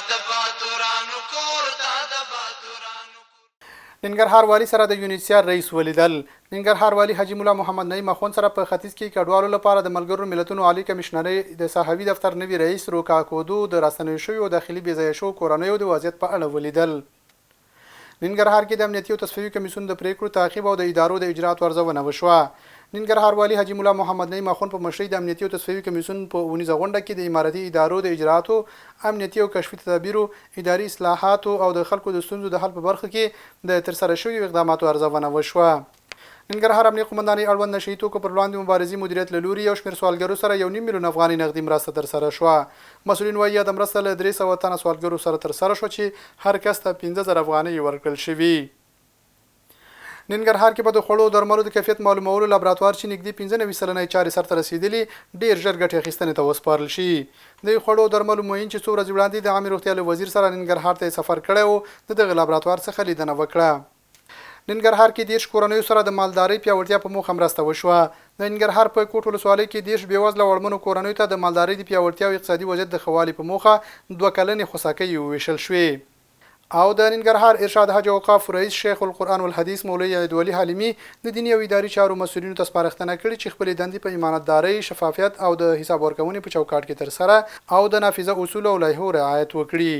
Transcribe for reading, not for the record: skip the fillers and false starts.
د باتورانو کور دا د باتورانو. ننګرهار والی سره د یونیسیار رئیس ولیدل. ننګرهار والی حاجی مولا محمد نعیم اخوند سره په ختیځ کې کډوالو لپاره د ملګرو ملتونو عالی کمشنري د صحوي دفتر نوي رئیس روکا کودو د راستنوي شویو داخلي بېځایه شوو کورنیو د وضعیت په اړه ولیدل. ننګرهار کې د امنیتي او تصفیوي کمیسیون د پریکړو تعقیب او د ادارو د اجرااتو ارزونه وشوه. ننګرهار والی حاجی مولا محمد نعیم اخوند په مشرۍ د امنیتي او تصفیوي کمیسیون په ونیزه غونډه کې د اماراتي ادارو د اجرااتو، امنیتي او کشفي تدابیرو، اداري اصلاحاتو او د خلکو د ستونزو د حل په برخه کې د ترسره شویو اقداماتو ارزونه وشوه. ننګرهار امنیه قومندانۍ اړوند نشهیي توکو پر وړاندې مبارزې مدیریت له لوري یو شمېر سوالګرو سره 1.5 میلیون افغانۍ نغدي مرسته ترسره شوه. مسؤلین وایي د مرسته له 300 تنه سوالګرو سره ترسره شوه چې هر کس ته 15,000 افغانۍ ورکړل شوي. ننګرهار کې به د خوړو درملو د کیفیت معلومولو لابراتوار چې نږدې 95 سلنه چارې سرته رسیدلي ډېر ژر ګټې اخیستنې ته وسپارل شي. د خوړو درملو معین چې څو ورځې وړاندې د عامې روغتیا له وزیر سره ننګرهار ته سفر کړی و د دغه لابراتوار څخه لیدنه وکړه. ننګرهار کې 10 کورنیو سره د مالدارۍ پیاوړتیا په موخه مرسته وشوه. د ننګرهار په کوټ ولسوالۍ کې 10 بېوزله وړمنو کورنیو ته د مالدارۍ د پیاوړتیا او اقتصادي وضعیت د ښه والي په موخه 2 کلنې خوساکۍ وویشل شوې. او د ننګرهار ارشاد حج اوقاف رئیس شیخ القرآن والحدیث مولوي عیدولي حلیمي د دیني او اداري چارو مسؤلینو ته سپارښتنه کړې چې خپلې دندې په امانتدارۍ، شفافیت او د حساب ورکونې په چوکاټ کې ترسره او د نافذه اصول او لایحو رعایت وکړي.